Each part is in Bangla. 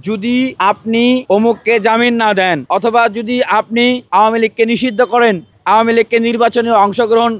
যদি আপনি অমুককে জামিন না দেন অথবা যদি আপনি আওয়ামী লীগকে নিষিদ্ধ করেন, আওয়ামী লীগকে নির্বাচনে অংশগ্রহণ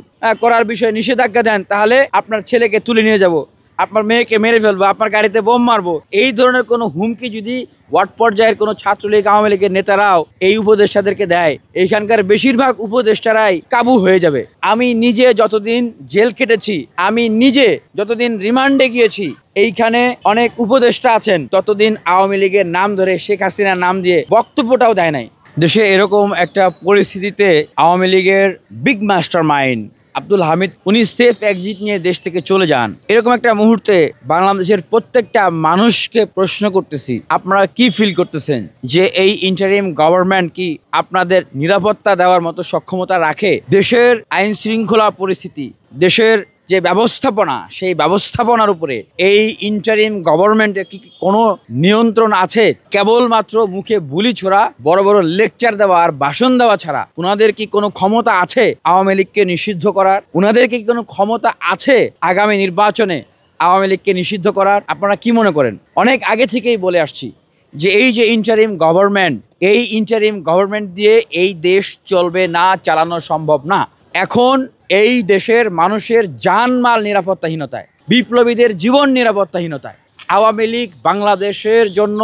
করার বিষয়ে নিষেধাজ্ঞা দেন, তাহলে আপনার ছেলেকে তুলে নিয়ে যাব, আপনার মেয়েকে মেরে ফেলবো, আপনার গাড়িতে বোম মারবো, এই ধরনের কোনো হুমকি যদি ওয়ার্ড পর্যায়ের কোনো ছাত্রলীগ আওয়ামী লীগের নেতারাও এই উপদেষ্টাদেরকে দেয়, এইখানকার বেশিরভাগ উপদেষ্টারাই কাবু হয়ে যাবে। আমি নিজে যতদিন জেল কেটেছি, আমি নিজে যতদিন রিমান্ডে গিয়েছি, এইখানে অনেক উপদেষ্টা আছেন ততদিন আওয়ামী লীগের নাম ধরে শেখ হাসিনার নাম দিয়ে বক্তব্যটাও দেয় নাই। দেশে এরকম একটা পরিস্থিতিতে আওয়ামী লীগের big master mind Abdul Hamid উনি সেফ এক্সিট নিয়ে দেশ থেকে চলে যান। এরকম একটা মুহূর্তে বাংলাদেশের প্রত্যেকটা মানুষকে প্রশ্ন করতেছি, আপনারা কি ফিল করতেছেন যে এই ইন্টারিম গভর্নমেন্ট কি আপনাদের নিরাপত্তা দেওয়ার মতো সক্ষমতা রাখে? দেশের আইন শৃঙ্খলা পরিস্থিতি, দেশের যে ব্যবস্থাপনা, সেই ব্যবস্থাপনার উপরে এই ইন্টারিম গভর্নমেন্টের কি কোনো নিয়ন্ত্রণ আছে? কেবলমাত্র মুখে বুলি ছোড়া, বড় বড় লেকচার দেওয়া আর ভাষণ দেওয়া ছাড়া ওনাদের কি কোনো ক্ষমতা আছে আওয়ামী লীগকে নিষিদ্ধ করার? ওনাদের কি কোনো ক্ষমতা আছে আগামী নির্বাচনে আওয়ামী লীগকে নিষিদ্ধ করার? আপনারা কি মনে করেন? অনেক আগে থেকেই বলে আসছি যে এই যে ইন্টারিম গভর্নমেন্ট, এই ইন্টারিম গভর্নমেন্ট দিয়ে এই দেশ চলবে না, চালানো সম্ভব না। এখন এই দেশের মানুষের জানমাল নিরাপত্তাহীনতায়, বিপ্লবীদের জীবন নিরাপত্তাহীনতায়, আওয়ামী লীগ বাংলাদেশের জন্য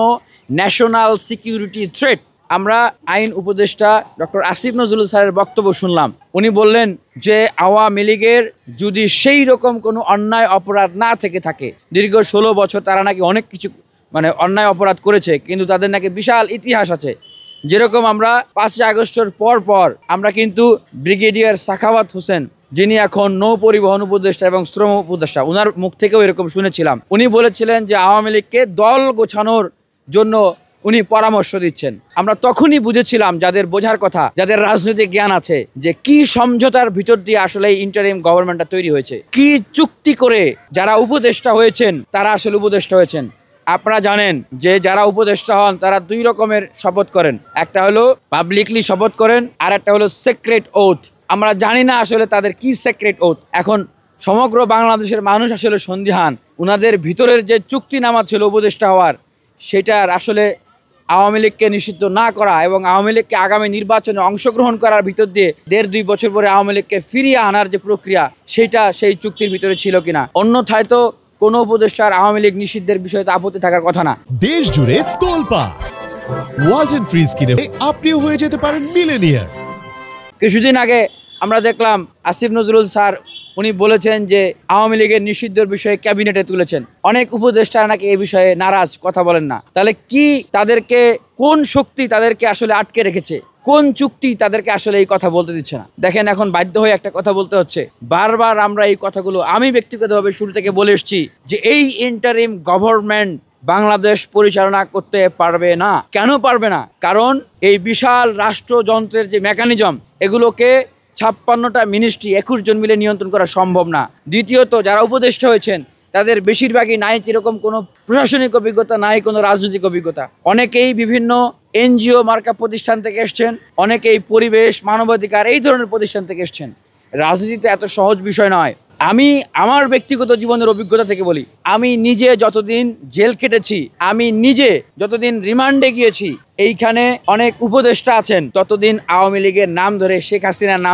ন্যাশনাল সিকিউরিটি থ্রেট। আমরা আইন উপদেষ্টা ডক্টর আসিফ নজরুল স্যারের বক্তব্য শুনলাম। উনি বললেন যে আওয়ামী লীগের যদি সেই রকম কোনো অন্যায় অপরাধ না থেকে থাকে, দীর্ঘ 16 বছর তারা নাকি অনেক কিছু অন্যায় অপরাধ করেছে, কিন্তু তাদের নাকি বিশাল ইতিহাস আছে। যেরকম আমরা 5 আগস্টের পর আমরা কিন্তু ব্রিগেডিয়ার সাখাওয়াত হোসেন, যিনি এখন নৌ পরিবহন উপদেষ্টা এবং শ্রম উপদেষ্টা, ওনার মুখ থেকেও এরকম শুনেছিলাম। উনি বলেছিলেন যে আওয়ামী লীগকে দল গোছানোর জন্য উনি পরামর্শ দিচ্ছেন। আমরা তখনই বুঝেছিলাম, যাদের বোঝার কথা, যাদের রাজনৈতিক জ্ঞান আছে, যে কি সমঝোতার ভিতর দিয়ে আসলে ইন্টারিম গভর্নমেন্টটা তৈরি হয়েছে, কি চুক্তি করে যারা উপদেষ্টা হয়েছেন তারা আসলে উপদেষ্টা হয়েছেন। আপনারা জানেন যে যারা উপদেষ্টা হন তারা 2 রকমের শপথ করেন, একটা হলো পাবলিকলি শপথ করেন, আর একটা হলো সিক্রেট ওথ। আমরা জানি না আসলে তাদের কি সিক্রেট ওথ। এখন সমগ্র বাংলাদেশের মানুষ আসলে সন্দিহান, ওনাদের ভিতরের যে চুক্তিনামা ছিল উপদেষ্টা হওয়ার, সেটার আসলে আওয়ামী লীগকে নিষিদ্ধ না করা এবং আওয়ামী লীগকে আগামী নির্বাচনে অংশগ্রহণ করার ভিতর দিয়ে 1.5-2 বছর পরে আওয়ামী লীগকে ফিরিয়ে আনার যে প্রক্রিয়া, সেটা সেই চুক্তির ভিতরে ছিল কিনা। অন্যথায় তো কোনো উপদেষ্টার আওয়ামী লীগ নিষিদ্ধের বিষয়ে তো আপত্তি থাকার কথা না। দেশ জুড়ে তোলপাড়, ওয়ালটন ফ্রিজ কিনে আপনিও হয়ে যেতে পারেন মিলেনিয়ার। কিছুদিন আগে আমরা দেখলাম আসিফ নজরুল স্যার উনি বলেছেন যে আওয়ামী লীগের নিষিদ্ধের বিষয়ে ক্যাবিনেটে তুলেছেন। অনেক উপদেষ্টারা নাকি এই বিষয়ে নারাজ, কথা বলেন না। তাহলে কি তাদেরকে কোন শক্তি তাদেরকে আসলে আটকে রেখেছে? কোন চুক্তি তাদেরকে আসলে এই কথা বলতে দিচ্ছে না? দেখেন, এখন বাধ্য হয়ে একটা কথা বলতে হচ্ছে। বারবার আমরা এই কথাগুলো আমি ব্যক্তিগতভাবে শুরু থেকে বলে এসেছি যে এই ইন্টারিম গভর্নমেন্ট বাংলাদেশ পরিচালনা করতে পারবে না। কেন পারবে না? কারণ এই বিশাল রাষ্ট্রযন্ত্রের যে মেকানিজম, এগুলোকে 56টা মিনিস্ট্রি 21 জন মিলে নিয়ন্ত্রণ করা সম্ভব না। দ্বিতীয়ত, যারা উপদেষ্টা হয়েছেন তাদের বেশিরভাগই নাই এরকম কোনো প্রশাসনিক অভিজ্ঞতা, নাই কোনো রাজনৈতিক অভিজ্ঞতা। অনেকেই বিভিন্ন NGO মার্কা প্রতিষ্ঠান থেকে এসছেন, অনেকেই পরিবেশ, মানবাধিকার এই ধরনের প্রতিষ্ঠান থেকে এসছেন। রাজনীতিতে এত সহজ বিষয় নয়। আমি আমার ব্যক্তিগত জীবনের অভিজ্ঞতা থেকে বলি, আমি নিজে যতদিন জেল কেটেছি, আমি নিজে যতদিন রিমান্ডে গিয়েছি, এইখানে অনেক উপদেষ্টা আছেন ততদিন আওয়ামী লীগের নাম ধরে শেখ হাসিনার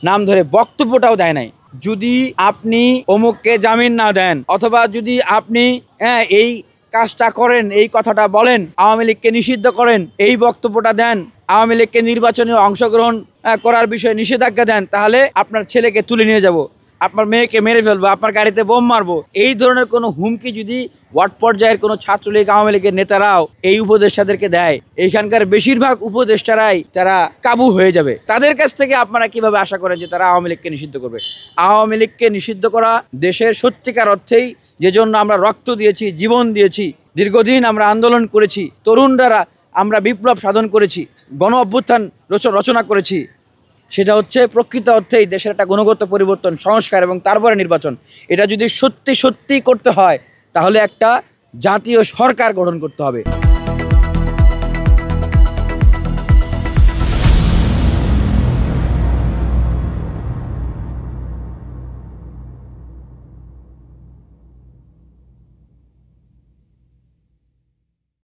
নাম ধরে বক্তব্যটাও দেয় নাই। যদি আপনি অমুককে জামিন না দেন অথবা যদি আপনি এই কাজটা করেন, এই কথাটা বলেন, আওয়ামী লীগকে নিষিদ্ধ করেন, এই বক্তব্যটা দেন, আওয়ামী লীগকে নির্বাচনে অংশগ্রহণ করার বিষয়ে নিষেধাজ্ঞা দেন, তাহলে আপনার ছেলেকে তুলে নিয়ে যাব, আপনার মেয়েকে মেরে ফেলবো, আপনার গাড়িতে বোম মারবো, এই ধরনের কোনো হুমকি যদি ওয়ার্ড পর্যায়ের কোনো ছাত্রলীগ আওয়ামী লীগের নেতারাও এই উপদেষ্টাদেরকে দেয়, এইখানকার বেশিরভাগ উপদেষ্টারাই তারা কাবু হয়ে যাবে। তাদের কাছ থেকে আপনারা কিভাবে আশা করেন যে তারা আওয়ামী লীগকে নিষিদ্ধ করবে? আওয়ামী লীগকে নিষিদ্ধ করা দেশের সত্যিকার অর্থেই, যে জন্য আমরা রক্ত দিয়েছি, জীবন দিয়েছি, দীর্ঘদিন আমরা আন্দোলন করেছি, তরুণরা আমরা বিপ্লব সাধন করেছি, গণ অভ্যুত্থান রচনা করেছি, সেটা হচ্ছে প্রকৃত অর্থেই দেশের একটা গুণগত পরিবর্তন, সংস্কার এবং তারপরে নির্বাচন। এটা যদি সত্যি করতে হয় তাহলে একটা জাতীয় সরকার গঠন করতে হবে।